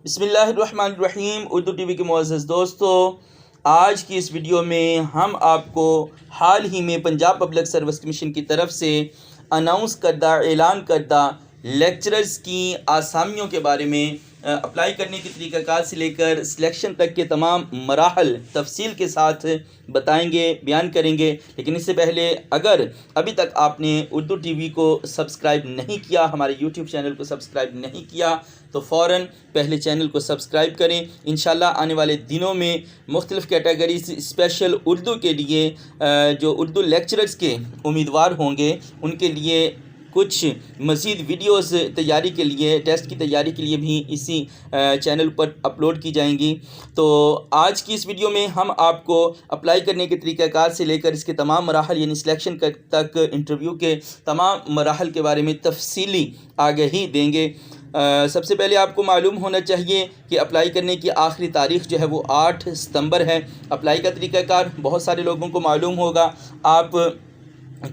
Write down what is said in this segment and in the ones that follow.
بسم اللہ الرحمن الرحیم۔ اردو ٹی وی کے معزز دوستو، آج کی اس ویڈیو میں ہم آپ کو حال ہی میں پنجاب پبلک سروس کمیشن کی طرف سے اناؤنس کردہ اعلان کردہ لیکچررز کی آسامیوں کے بارے میں اپلائی کرنے کی طریقہ کار سے لے کر سلیکشن تک کے تمام مراحل تفصیل کے ساتھ بتائیں گے، بیان کریں گے۔ لیکن اس سے پہلے اگر ابھی تک آپ نے اردو ٹی وی کو سبسکرائب نہیں کیا، ہمارے یوٹیوب چینل کو سبسکرائب نہیں کیا، تو فوراً پہلے چینل کو سبسکرائب کریں۔ انشاءاللہ آنے والے دنوں میں مختلف کیٹیگریز اسپیشل اردو کے لیے جو اردو لیکچررز کے امیدوار ہوں گے ان کے لیے کچھ مزید ویڈیوز تیاری کے لیے، ٹیسٹ کی تیاری کے لیے بھی اسی چینل پر اپلوڈ کی جائیں گی۔ تو آج کی اس ویڈیو میں ہم آپ کو اپلائی کرنے کے طریقہ کار سے لے کر اس کے تمام مراحل یعنی سلیکشن تک انٹرویو کے تمام مراحل کے بارے میں تفصیلی آگہی دیں گے۔ سب سے پہلے آپ کو معلوم ہونا چاہیے کہ اپلائی کرنے کی آخری تاریخ جو ہے وہ 8 ستمبر ہے۔ اپلائی کا طریقہ کار بہت سارے لوگوں کو معلوم ہوگا۔ آپ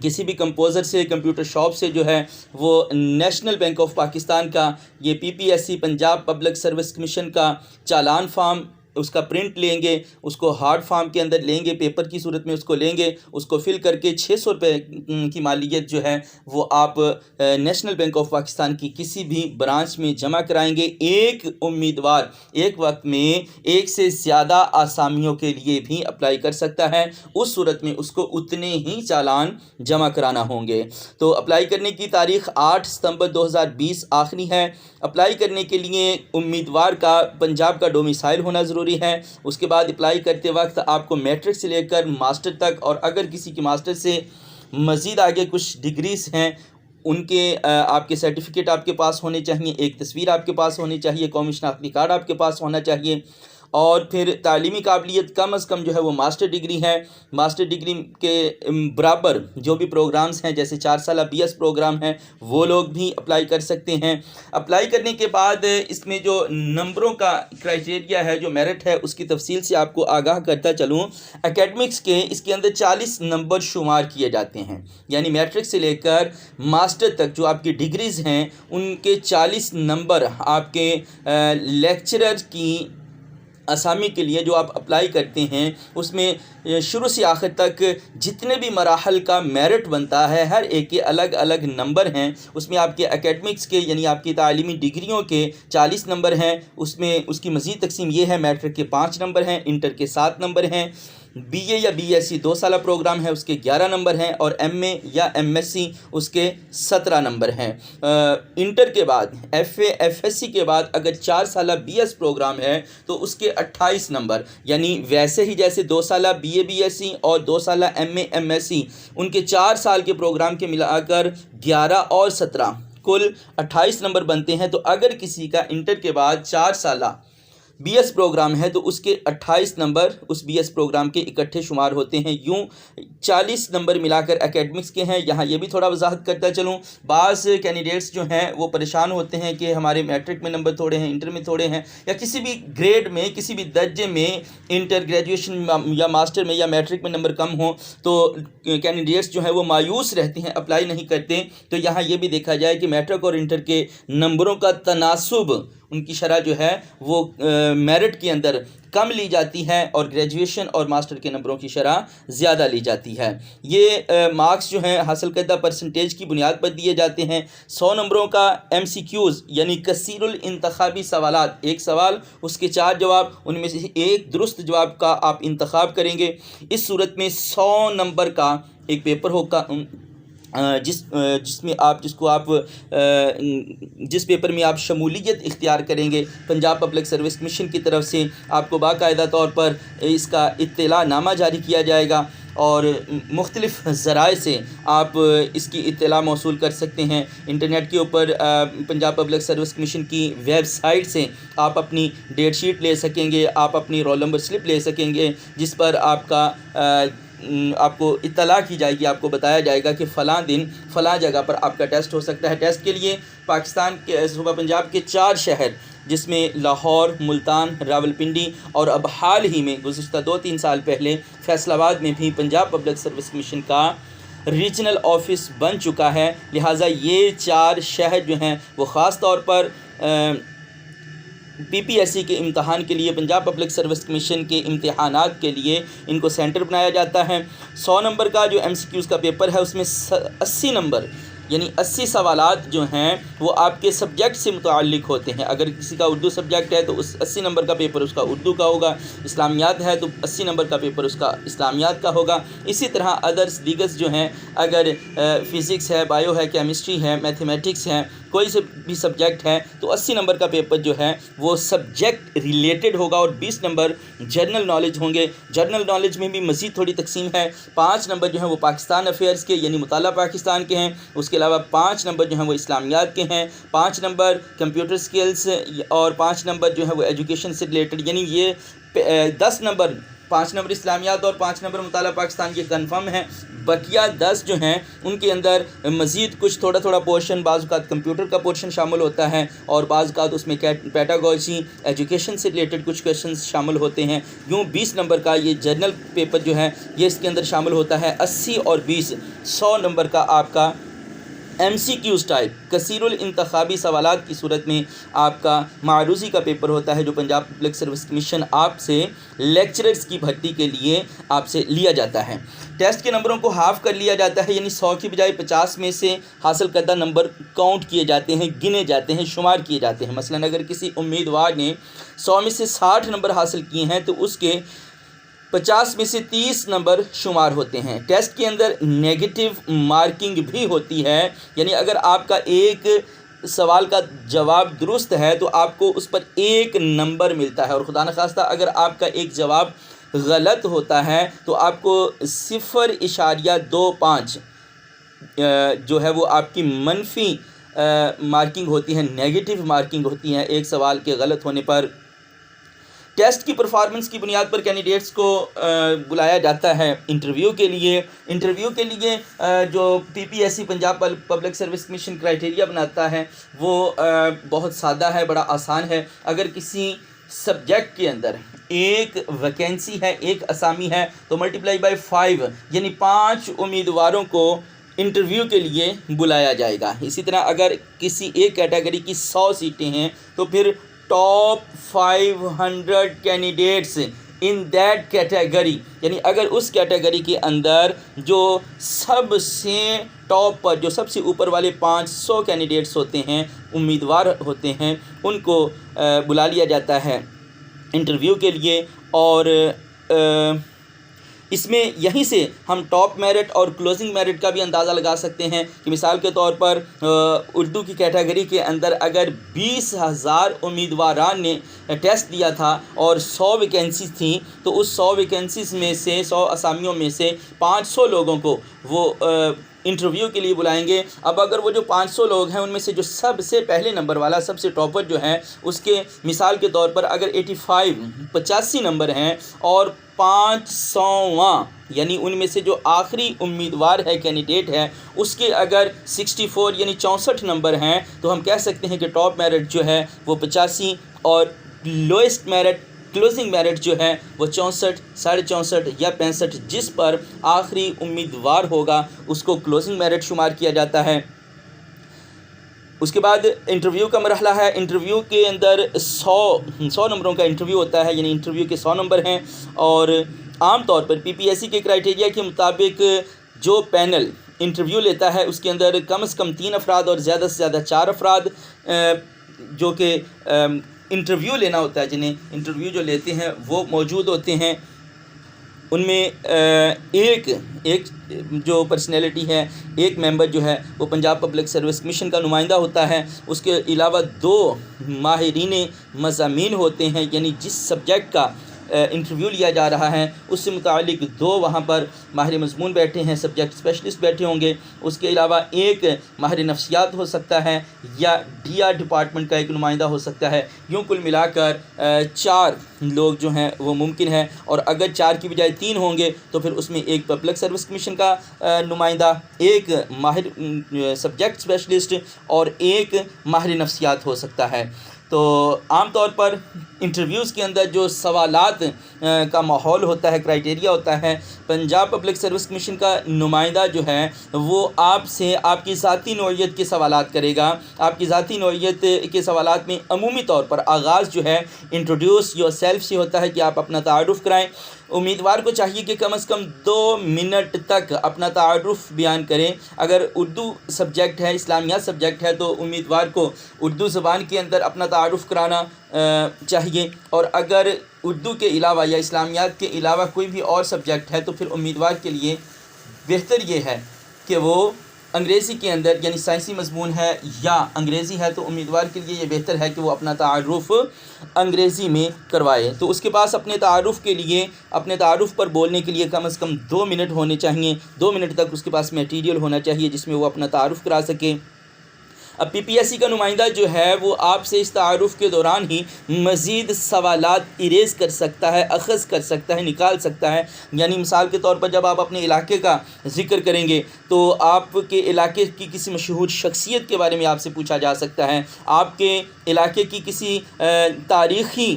کسی بھی کمپوزر سے، کمپیوٹر شاپ سے جو ہے وہ نیشنل بینک آف پاکستان کا یہ PPSC Punjab public service commission کا چالان فارم اس کا پرنٹ لیں گے، اس کو ہارڈ فارم کے اندر لیں گے، پیپر کی صورت میں اس کو لیں گے، اس کو فل کر کے 600 روپے کی مالیت جو ہے وہ آپ نیشنل بینک آف پاکستان کی کسی بھی برانچ میں جمع کرائیں گے۔ ایک امیدوار ایک وقت میں ایک سے زیادہ آسامیوں کے لیے بھی اپلائی کر سکتا ہے، اس صورت میں اس کو اتنے ہی چالان جمع کرانا ہوں گے۔ تو اپلائی کرنے کی تاریخ 8 ستمبر 2020 آخری ہے۔ اپلائی کرنے کے لیے امیدوار کا پنجاب کا ڈومیسائل ہونا ضروری ہے۔ اس کے بعد اپلائی کرتے وقت آپ کو میٹرک سے لے کر ماسٹر تک، اور اگر کسی کی ماسٹر سے مزید آگے کچھ ڈگریز ہیں ان کے آپ کے سرٹیفکیٹ آپ کے پاس ہونے چاہیے، ایک تصویر آپ کے پاس ہونی چاہیے، قومی شناختی کارڈ آپ کے پاس ہونا چاہیے، اور پھر تعلیمی قابلیت کم از کم جو ہے وہ ماسٹر ڈگری ہے۔ ماسٹر ڈگری کے برابر جو بھی پروگرامز ہیں جیسے 4 سالہ BS پروگرام ہیں وہ لوگ بھی اپلائی کر سکتے ہیں۔ اپلائی کرنے کے بعد اس میں جو نمبروں کا کرائٹیریا ہے، جو میرٹ ہے، اس کی تفصیل سے آپ کو آگاہ کرتا چلوں۔ اکیڈمکس کے اس کے اندر 40 نمبر شمار کیے جاتے ہیں، یعنی میٹرک سے لے کر ماسٹر تک جو آپ کی ڈگریز ہیں ان کے 40 نمبر آپ کے لیکچرر کی اسامی کے لیے جو آپ اپلائی کرتے ہیں اس میں شروع سے آخر تک جتنے بھی مراحل کا میرٹ بنتا ہے ہر ایک کے الگ الگ نمبر ہیں۔ اس میں آپ کے اکیڈمکس کے یعنی آپ کی تعلیمی ڈگریوں کے 40 نمبر ہیں، اس میں اس کی مزید تقسیم یہ ہے، میٹرک کے 5 نمبر ہیں، انٹر کے 7 نمبر ہیں، BA یا BSc 2 سالہ پروگرام ہے اس کے 11 نمبر ہیں، اور MA یا MSc اس کے 17 نمبر ہیں۔ انٹر کے بعد FA FSc کے بعد اگر 4 سالہ BS پروگرام ہے تو اس کے 28 نمبر، یعنی ویسے ہی جیسے 2 سالہ BA BSc اور 2 سالہ MA MSc ان کے 4 سال کے پروگرام کے ملا کر 11 اور 17 کل 28 نمبر بنتے ہیں۔ تو اگر کسی کا انٹر کے بعد 4 سالہ BS پروگرام ہے تو اس کے 28 نمبر اس BS پروگرام کے اکٹھے شمار ہوتے ہیں۔ یوں 40 نمبر ملا کر اکیڈمکس کے ہیں۔ یہاں یہ بھی تھوڑا وضاحت کرتا چلوں، بعض کینڈیڈیٹس جو ہیں وہ پریشان ہوتے ہیں کہ ہمارے میٹرک میں نمبر تھوڑے ہیں، انٹر میں تھوڑے ہیں، یا کسی بھی گریڈ میں کسی بھی درجے میں انٹر گریجویشن یا ماسٹر میں یا میٹرک میں نمبر کم ہوں تو کینڈیڈیٹس جو ہیں وہ مایوس رہتے ہیں، اپلائی نہیں کرتے۔ تو یہاں یہ بھی دیکھا جائے کہ میٹرک اور انٹر کے نمبروں کا تناسب، ان کی شرح جو ہے وہ میرٹ کے اندر کم لی جاتی ہے اور گریجویشن اور ماسٹر کے نمبروں کی شرح زیادہ لی جاتی ہے۔ یہ مارکس جو ہیں حاصل کردہ پرسنٹیج کی بنیاد پر دیے جاتے ہیں۔ 100 نمبروں کا MCQs یعنی کثیر الانتخابی سوالات، ایک سوال اس کے 4 جواب، ان میں سے ایک درست جواب کا آپ انتخاب کریں گے۔ اس صورت میں 100 نمبر کا ایک پیپر ہوگا جس میں آپ جس پیپر میں آپ شمولیت اختیار کریں گے، پنجاب پبلک سروس کمیشن کی طرف سے آپ کو باقاعدہ طور پر اس کا اطلاع نامہ جاری کیا جائے گا، اور مختلف ذرائع سے آپ اس کی اطلاع موصول کر سکتے ہیں۔ انٹرنیٹ کے اوپر پنجاب پبلک سروس کمیشن کی ویب سائٹ سے آپ اپنی ڈیٹ شیٹ لے سکیں گے، آپ اپنی رول نمبر سلپ لے سکیں گے، جس پر آپ کو اطلاع کی جائے گی، آپ کو بتایا جائے گا کہ فلاں دن فلاں جگہ پر آپ کا ٹیسٹ ہو سکتا ہے۔ ٹیسٹ کے لیے پاکستان کے صوبہ پنجاب کے 4 شہر جس میں لاہور، ملتان، راولپنڈی اور اب حال ہی میں گزشتہ 2-3 سال پہلے فیصل آباد میں بھی پنجاب پبلک سروس کمیشن کا ریجنل آفس بن چکا ہے۔ لہٰذا یہ 4 شہر جو ہیں وہ خاص طور پر PPSC کے امتحان کے لیے پنجاب پبلک سروس کمیشن کے امتحانات کے لیے ان کو سینٹر بنایا جاتا ہے۔ 100 نمبر کا جو MCQs کا پیپر ہے اس میں 80 نمبر یعنی 80 سوالات جو ہیں وہ آپ کے سبجیکٹ سے متعلق ہوتے ہیں۔ اگر کسی کا اردو سبجیکٹ ہے تو اس 80 نمبر کا پیپر اس کا اردو کا ہوگا، اسلامیات ہے تو 80 نمبر کا پیپر اس کا اسلامیات کا ہوگا۔ اسی طرح ادرس دیگرز جو ہیں، اگر فزکس ہے، بایو ہے، کیمسٹری ہے، میتھمیٹکس ہے، کوئی سے بھی سبجیکٹ ہے تو 80 نمبر کا پیپر جو ہے وہ سبجیکٹ ریلیٹڈ ہوگا اور 20 نمبر جنرل نالج ہوں گے۔ جنرل نالج میں بھی مزید تھوڑی تقسیم ہے، 5 نمبر جو ہیں وہ پاکستان افیئرز کے یعنی مطالعہ پاکستان کے ہیں، اس کے علاوہ 5 نمبر جو ہیں وہ اسلامیات کے ہیں، 5 نمبر کمپیوٹر سکلز اور 5 نمبر جو ہیں وہ ایجوکیشن سے ریلیٹڈ، یعنی یہ 10 نمبر 5 نمبر اسلامیات اور 5 نمبر مطالعہ پاکستان کے کنفرم ہیں۔ بقیہ 10 جو ہیں ان کے اندر مزید کچھ تھوڑا تھوڑا پورشن، بعض اوقات کمپیوٹر کا پورشن شامل ہوتا ہے اور بعض اوقات اس میں پیڈاگوجی ایجوکیشن سے ریلیٹڈ کچھ کویشچنز شامل ہوتے ہیں۔ یوں 20 نمبر کا یہ جنرل پیپر جو ہے یہ اس کے اندر شامل ہوتا ہے۔ 80 اور 20 100 نمبر کا آپ کا MCQs ٹائپ کثیر الانتخابی سوالات کی صورت میں آپ کا معروضی کا پیپر ہوتا ہے جو پنجاب پبلک سروس کمیشن آپ سے لیکچررز کی بھرتی کے لیے آپ سے لیا جاتا ہے۔ ٹیسٹ کے نمبروں کو ہاف کر لیا جاتا ہے، یعنی 100 کی بجائے 50 میں سے حاصل کردہ نمبر کاؤنٹ کیے جاتے ہیں، گنے جاتے ہیں، شمار کیے جاتے ہیں۔ مثلا اگر کسی امیدوار نے 100 میں سے 60 نمبر حاصل کیے ہیں تو اس کے 50 میں سے 30 نمبر شمار ہوتے ہیں۔ ٹیسٹ کے اندر نیگیٹو مارکنگ بھی ہوتی ہے، یعنی اگر آپ کا ایک سوال کا جواب درست ہے تو آپ کو اس پر 1 نمبر ملتا ہے، اور خدا نخواستہ اگر آپ کا ایک جواب غلط ہوتا ہے تو آپ کو 0.25 جو ہے وہ آپ کی منفی مارکنگ ہوتی ہے، نیگیٹو مارکنگ ہوتی ہے ایک سوال کے غلط ہونے پر۔ ٹیسٹ کی پرفارمنس کی بنیاد پر کینڈیڈیٹس کو بلایا جاتا ہے انٹرویو کے لیے۔ انٹرویو کے لیے جو PPSC Punjab public service commission criteria بناتا ہے وہ بہت سادہ ہے، بڑا آسان ہے۔ اگر کسی سبجیکٹ کے اندر ایک ویکینسی ہے، ایک اسامی ہے تو ملٹیپلائی بائی 5 یعنی 5 امیدواروں کو انٹرویو کے لیے بلایا جائے گا۔ اسی طرح اگر کسی ایک کیٹیگری کی 100 سیٹیں ہیں تو پھر top 500 candidates in that category, یعنی اگر اس کیٹیگری کے اندر جو سب سے ٹاپ پر، جو سب سے اوپر والے 500 کینڈیڈیٹس ہوتے ہیں، امیدوار ہوتے ہیں، ان کو بلا لیا جاتا ہے انٹرویو کے لیے۔ اور اس میں یہیں سے ہم ٹاپ میرٹ اور کلوزنگ میرٹ کا بھی اندازہ لگا سکتے ہیں کہ مثال کے طور پر اردو کی کیٹیگری کے اندر اگر 20,000 امیدواران نے ٹیسٹ دیا تھا اور 100 ویکینسیز تھیں تو اس 100 ویکینسیز میں سے 100 اسامیوں میں سے 500 لوگوں کو وہ انٹرویو کے لیے بلائیں گے۔ اب اگر وہ جو 500 لوگ ہیں ان میں سے جو سب سے پہلے نمبر والا، سب سے ٹاپر جو ہے، اس کے مثال کے طور پر اگر 85 نمبر ہیں اور 500واں یعنی ان میں سے جو آخری امیدوار ہے، کینڈیڈیٹ ہے، اس کے اگر 64 یعنی 64 نمبر ہیں تو ہم کہہ سکتے ہیں کہ ٹاپ میرٹ جو ہے وہ 85 اور لوئسٹ میرٹ، کلوزنگ میرٹ جو ہے وہ 64، 64.5 یا 65، جس پر آخری امیدوار ہوگا اس کو کلوزنگ میرٹ شمار کیا جاتا ہے۔ اس کے بعد انٹرویو کا مرحلہ ہے۔ انٹرویو کے اندر 100 نمبروں کا انٹرویو ہوتا ہے، یعنی انٹرویو کے 100 نمبر ہیں، اور عام طور پر PPSC کے کرائٹیریا کے مطابق جو پینل انٹرویو لیتا ہے اس کے اندر کم از کم 3 افراد اور زیادہ سے زیادہ 4 افراد جو کہ انٹرویو لینا ہوتا ہے، جنہیں انٹرویو جو لیتے ہیں وہ موجود ہوتے ہیں۔ ان میں ایک جو پرسنالٹی ہے، ایک ممبر جو ہے وہ پنجاب پبلک سروس کمیشن کا نمائندہ ہوتا ہے۔ اس کے علاوہ 2 ماہرین مضامین ہوتے ہیں، یعنی جس سبجیکٹ کا انٹرویو لیا جا رہا ہے اس سے متعلق 2 وہاں پر ماہر مضمون بیٹھے ہیں، سبجیکٹ اسپیشلسٹ بیٹھے ہوں گے۔ اس کے علاوہ ایک ماہر نفسیات ہو سکتا ہے یا DR ڈپارٹمنٹ کا ایک نمائندہ ہو سکتا ہے۔ یوں کل ملا کر 4 لوگ جو ہیں وہ ممکن ہے، اور اگر 4 کی بجائے 3 ہوں گے تو پھر اس میں ایک پبلک سروس کمیشن کا نمائندہ، ایک ماہر سبجیکٹ اسپیشلسٹ اور ایک ماہر نفسیات ہو سکتا ہے۔ تو عام طور پر انٹرویوز کے اندر جو سوالات کا ماحول ہوتا ہے، کرائٹیریا ہوتا ہے، پنجاب پبلک سروس کمیشن کا نمائندہ جو ہے وہ آپ سے آپ کی ذاتی نوعیت کے سوالات کرے گا. آپ کی ذاتی نوعیت کے سوالات میں عمومی طور پر آغاز جو ہے انٹروڈیوس یور سیلف سے ہوتا ہے کہ آپ اپنا تعارف کرائیں. امیدوار کو چاہیے کہ کم از کم 2 منٹ تک اپنا تعارف بیان کریں. اگر اردو سبجیکٹ ہے، اسلامیات سبجیکٹ ہے، تو امیدوار کو اردو زبان کے اندر اپنا تعارف کرانا چاہیے. اور اگر اردو کے علاوہ یا اسلامیات کے علاوہ کوئی بھی اور سبجیکٹ ہے تو پھر امیدوار کے لیے بہتر یہ ہے کہ وہ انگریزی کے اندر، یعنی سائنسی مضمون ہے یا انگریزی ہے تو امیدوار کے لیے یہ بہتر ہے کہ وہ اپنا تعارف انگریزی میں کروائے. تو اس کے پاس اپنے تعارف پر بولنے کے لیے کم از کم 2 منٹ ہونے چاہیے. 2 منٹ تک اس کے پاس میٹیریل ہونا چاہیے جس میں وہ اپنا تعارف کرا سکے. اب پی پی ایس سی کا نمائندہ جو ہے وہ آپ سے اس تعارف کے دوران ہی مزید سوالات اریز کر سکتا ہے، اخذ کر سکتا ہے، نکال سکتا ہے. یعنی مثال کے طور پر جب آپ اپنے علاقے کا ذکر کریں گے تو آپ کے علاقے کی کسی مشہور شخصیت کے بارے میں آپ سے پوچھا جا سکتا ہے. آپ کے علاقے کی کسی تاریخی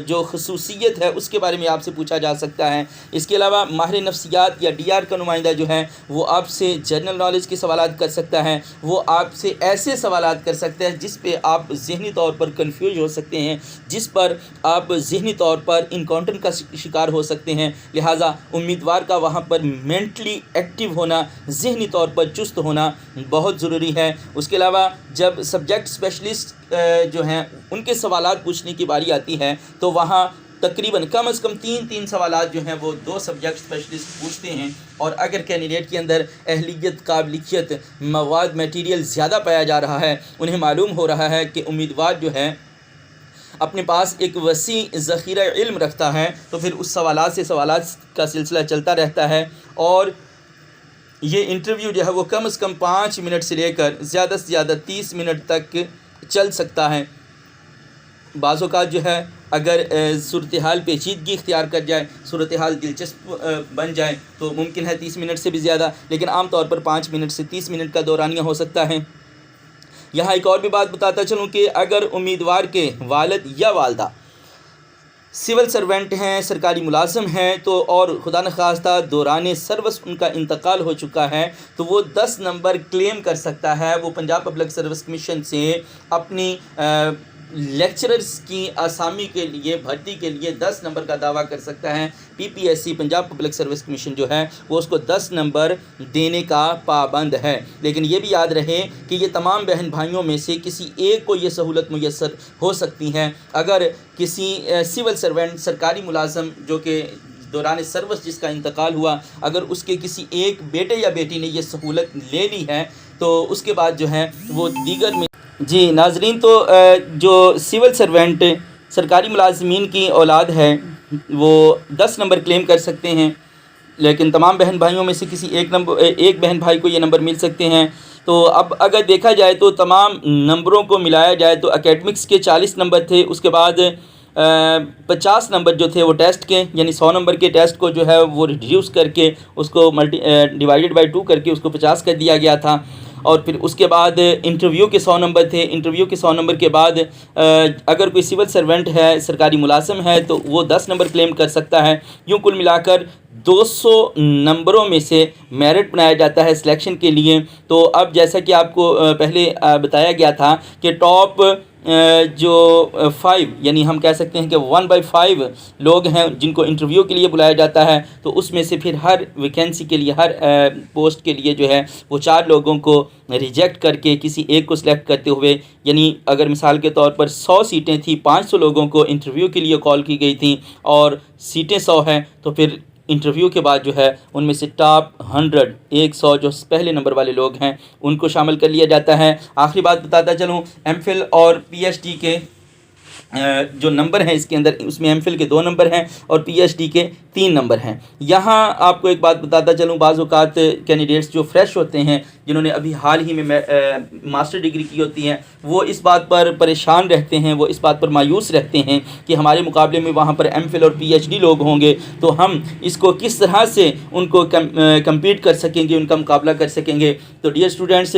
جو خصوصیت ہے اس کے بارے میں آپ سے پوچھا جا سکتا ہے. اس کے علاوہ ماہر نفسیات یا ڈی آر کا نمائندہ جو ہے وہ آپ سے جنرل نالج کے سوالات کر سکتا ہے. وہ آپ سے ایسے سوالات کر سکتے ہیں جس پہ آپ ذہنی طور پر کنفیوز ہو سکتے ہیں، جس پر آپ ذہنی طور پر انکاؤنٹر کا شکار ہو سکتے ہیں. لہٰذا امیدوار کا وہاں پر مینٹلی ایکٹیو ہونا، ذہنی طور پر چست ہونا بہت ضروری ہے. اس کے علاوہ جب سبجیکٹ اسپیشلسٹ جو ہیں ان کے سوالات پوچھنے کی باری آتی ہے تو وہاں تقریباً کم از کم 3 سوالات جو ہیں وہ 2 سبجیکٹ اسپیشلسٹ پوچھتے ہیں. اور اگر کینڈیڈیٹ کے اندر اہلیت، قابلیت، مواد، میٹیریل زیادہ پایا جا رہا ہے، انہیں معلوم ہو رہا ہے کہ امیدوار جو ہے اپنے پاس ایک وسیع ذخیرہ علم رکھتا ہے، تو پھر اس سوالات کا سلسلہ چلتا رہتا ہے. اور یہ انٹرویو جو ہے وہ کم از کم 5 منٹ سے لے کر زیادہ سے زیادہ 30 منٹ تک چل سکتا ہے. بعض اوقات جو ہے اگر صورتحال پیچیدگی اختیار کر جائے، صورتحال دلچسپ بن جائے تو ممکن ہے 30 منٹ سے بھی زیادہ، لیکن عام طور پر 5 منٹ سے 30 منٹ کا دورانیہ ہو سکتا ہے. یہاں ایک اور بھی بات بتاتا چلوں کہ اگر امیدوار کے والد یا والدہ سول سرونٹ ہیں، سرکاری ملازم ہیں، تو اور خدا نخواستہ دوران سروس ان کا انتقال ہو چکا ہے تو وہ 10 نمبر کلیم کر سکتا ہے. وہ پنجاب پبلک سروس کمیشن سے اپنی لیکچررز کی آسامی کے لیے، بھرتی کے لیے 10 نمبر کا دعویٰ کر سکتا ہے. P P S C Punjab public service commission جو ہے وہ اس کو 10 نمبر دینے کا پابند ہے. لیکن یہ بھی یاد رہے کہ یہ تمام بہن بھائیوں میں سے کسی ایک کو یہ سہولت میسر ہو سکتی ہے. اگر کسی سول سرونٹ، سرکاری ملازم جو کہ دوران سروس جس کا انتقال ہوا، اگر اس کے کسی ایک بیٹے یا بیٹی نے یہ سہولت لے لی ہے تو اس کے بعد جو ہے وہ دیگر میں جی ناظرین، تو جو سول سرونٹ سرکاری ملازمین کی اولاد ہے وہ 10 نمبر کلیم کر سکتے ہیں، لیکن تمام بہن بھائیوں میں سے کسی ایک بہن بھائی کو یہ نمبر مل سکتے ہیں. تو اب اگر دیکھا جائے تو تمام نمبروں کو ملایا جائے تو اکیڈمکس کے 40 نمبر تھے، اس کے بعد 50 نمبر جو تھے وہ ٹیسٹ کے، یعنی 100 نمبر کے ٹیسٹ کو جو ہے وہ ریڈیوس کر کے اس کو ڈیوائیڈڈ بائی 2 کر کے اس کو 50 کر دیا گیا تھا. اور پھر اس کے بعد انٹرویو کے 100 نمبر تھے. انٹرویو کے 100 نمبر کے بعد اگر کوئی سول سرونٹ ہے، سرکاری ملازم ہے تو وہ 10 نمبر کلیم کر سکتا ہے. یوں کل ملا کر 200 نمبروں میں سے میرٹ بنایا جاتا ہے سلیکشن کے لیے. تو اب جیسا کہ آپ کو پہلے بتایا گیا تھا کہ ٹاپ جو 5 یعنی ہم کہہ سکتے ہیں کہ 1/5 لوگ ہیں جن کو انٹرویو کے لیے بلایا جاتا ہے، تو اس میں سے پھر ہر ویکینسی کے لیے، ہر پوسٹ کے لیے جو ہے وہ 4 لوگوں کو ریجیکٹ کر کے کسی ایک کو سلیکٹ کرتے ہوئے، یعنی اگر مثال کے طور پر 100 سیٹیں تھیں، 500 لوگوں کو انٹرویو کے لیے کال کی گئی تھیں اور سیٹیں 100 ہیں، تو پھر انٹرویو کے بعد جو ہے ان میں سے ٹاپ 100 جو پہلے نمبر والے لوگ ہیں ان کو شامل کر لیا جاتا ہے. آخری بات بتاتا چلوں، ایم فل اور پی ایچ ڈی کے جو نمبر ہیں اس کے اندر، اس میں ایم فل کے 2 نمبر ہیں اور پی ایچ ڈی کے 3 نمبر ہیں۔ یہاں آپ کو ایک بات بتاتا چلوں، بعض اوقات کینڈیڈیٹس جو فریش ہوتے ہیں، جنہوں نے ابھی حال ہی میں ماسٹر ڈگری کی ہوتی ہیں، وہ اس بات پر پریشان رہتے ہیں، وہ اس بات پر مایوس رہتے ہیں کہ ہمارے مقابلے میں وہاں پر ایم فل اور پی ایچ ڈی لوگ ہوں گے، تو ہم اس کو کس طرح سے ان کو کمپیٹ کر سکیں گے، ان کا مقابلہ کر سکیں گے۔ تو ڈیئر اسٹوڈنٹس،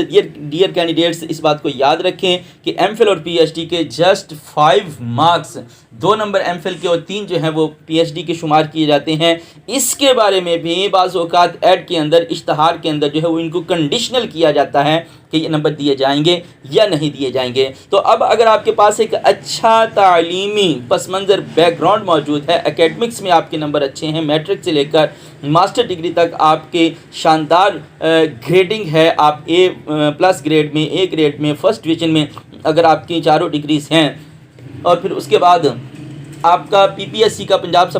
ڈیئر کینڈیڈیٹس، اس بات کو یاد رکھیں کہ ایم فل اور پی ایچ ڈی کے جسٹ 5 مارکس، 2 نمبر ایم فل کے اور 3 جو ہیں وہ پی ایچ ڈی کے شمار کیے جاتے ہیں۔ اس کے بارے میں بھی بعض اوقات ایڈ کے اندر، اشتہار کے اندر جو ہے وہ ان کو کنڈیشنل کیا جاتا ہے کہ یہ نمبر دیے جائیں گے یا نہیں دیے جائیں گے۔ تو اب اگر آپ کے پاس ایک اچھا تعلیمی پس منظر بیک گراؤنڈ موجود ہے، اکیڈمکس میں آپ کے نمبر اچھے ہیں، میٹرک سے لے کر ماسٹر ڈگری تک آپ کے شاندار گریڈنگ ہے، آپ اے پلس گریڈ میں، اے گریڈ میں، فرسٹ ڈویژن میں اگر آپ کی چاروں ڈگریز ہیں، اور پھر اس کے بعد آپ کا پی پی ایس سی کا، پنجاب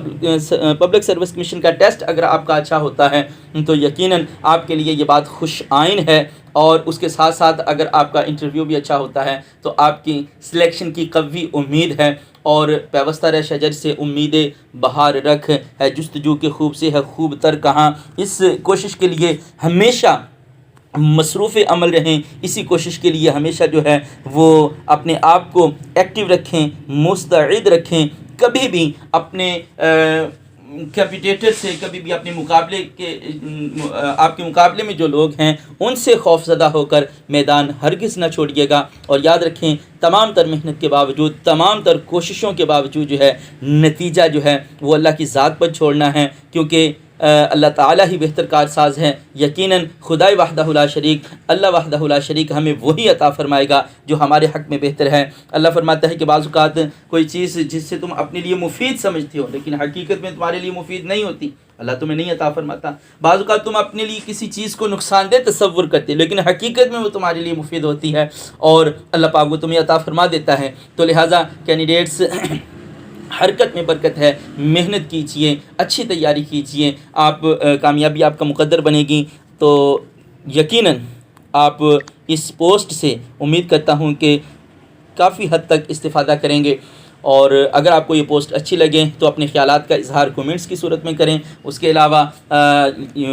پبلک سروس کمیشن کا ٹیسٹ اگر آپ کا اچھا ہوتا ہے تو یقیناً آپ کے لیے یہ بات خوش آئین ہے، اور اس کے ساتھ ساتھ اگر آپ کا انٹرویو بھی اچھا ہوتا ہے تو آپ کی سلیکشن کی قوی امید ہے۔ اور پیوستہ رہ شجر سے امید بہار رکھ، ہے جستجو کے خوب سے ہے خوب تر کہاں۔ اس کوشش کے لیے ہمیشہ مصروف عمل رہیں، اسی کوشش کے لیے ہمیشہ جو ہے وہ اپنے آپ کو ایکٹیو رکھیں، مستعد رکھیں، کبھی بھی اپنے کمپیٹیٹر سے، کبھی بھی اپنے مقابلے کے، آپ کے مقابلے میں جو لوگ ہیں ان سے خوف زدہ ہو کر میدان ہرگز نہ چھوڑیے گا۔ اور یاد رکھیں، تمام تر محنت کے باوجود، تمام تر کوششوں کے باوجود جو ہے نتیجہ جو ہے وہ اللہ کی ذات پر چھوڑنا ہے، کیونکہ اللہ تعالیٰ ہی بہتر کارساز ہے۔ یقیناً خدائے وحدہ لا شریک، اللہ وحدہ لا شریک ہمیں وہی عطا فرمائے گا جو ہمارے حق میں بہتر ہے۔ اللہ فرماتا ہے کہ بعض اوقات کوئی چیز جس سے تم اپنے لیے مفید سمجھتے ہو لیکن حقیقت میں تمہارے لیے مفید نہیں ہوتی، اللہ تمہیں نہیں عطا فرماتا۔ بعض اوقات تم اپنے لیے کسی چیز کو نقصان دہ تصور کرتے لیکن حقیقت میں وہ تمہارے لیے مفید ہوتی ہے، اور اللہ پاک وہ تمہیں عطا فرما دیتا ہے۔ تو لہٰذا کینڈیڈیٹس، حرکت میں برکت ہے، محنت کیجیے، اچھی تیاری کیجیے، آپ کامیابی آپ کا مقدر بنے گی۔ تو یقیناً آپ اس پوسٹ سے امید کرتا ہوں کہ کافی حد تک استفادہ کریں گے، اور اگر آپ کو یہ پوسٹ اچھی لگے تو اپنے خیالات کا اظہار کومنٹس کی صورت میں کریں۔ اس کے علاوہ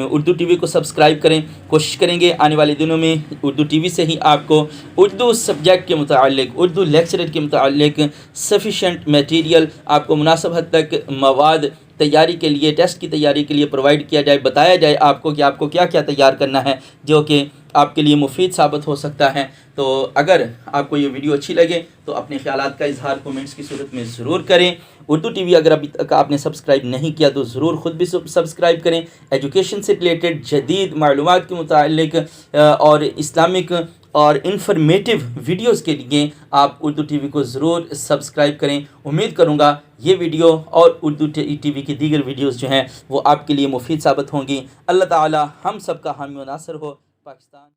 اردو ٹی وی کو سبسکرائب کریں۔ کوشش کریں گے آنے والے دنوں میں اردو ٹی وی سے ہی آپ کو اردو سبجیکٹ کے متعلق، اردو لیکچرر کے متعلق سفیشینٹ میٹیریل، آپ کو مناسب حد تک مواد تیاری کے لیے، ٹیسٹ کی تیاری کے لیے پرووائڈ کیا جائے، بتایا جائے آپ کو کہ آپ کو کیا کیا تیار کرنا ہے جو کہ آپ کے لیے مفید ثابت ہو سکتا ہے۔ تو اگر آپ کو یہ ویڈیو اچھی لگے تو اپنے خیالات کا اظہار کومنٹس کی صورت میں ضرور کریں۔ اردو ٹی وی اگر ابھی تک آپ نے سبسکرائب نہیں کیا تو ضرور خود بھی سبسکرائب کریں۔ ایجوکیشن سے ریلیٹڈ جدید معلومات کے متعلق اور اسلامک اور انفارمیٹیو ویڈیوز کے لیے آپ اردو ٹی وی کو ضرور سبسکرائب کریں۔ امید کروں گا یہ ویڈیو اور اردو ٹی وی کی دیگر ویڈیوز جو ہیں وہ آپ کے لیے مفید ثابت ہوں گی۔ اللہ تعالی ہم سب کا حامی و ناصر ہو۔ پاکستان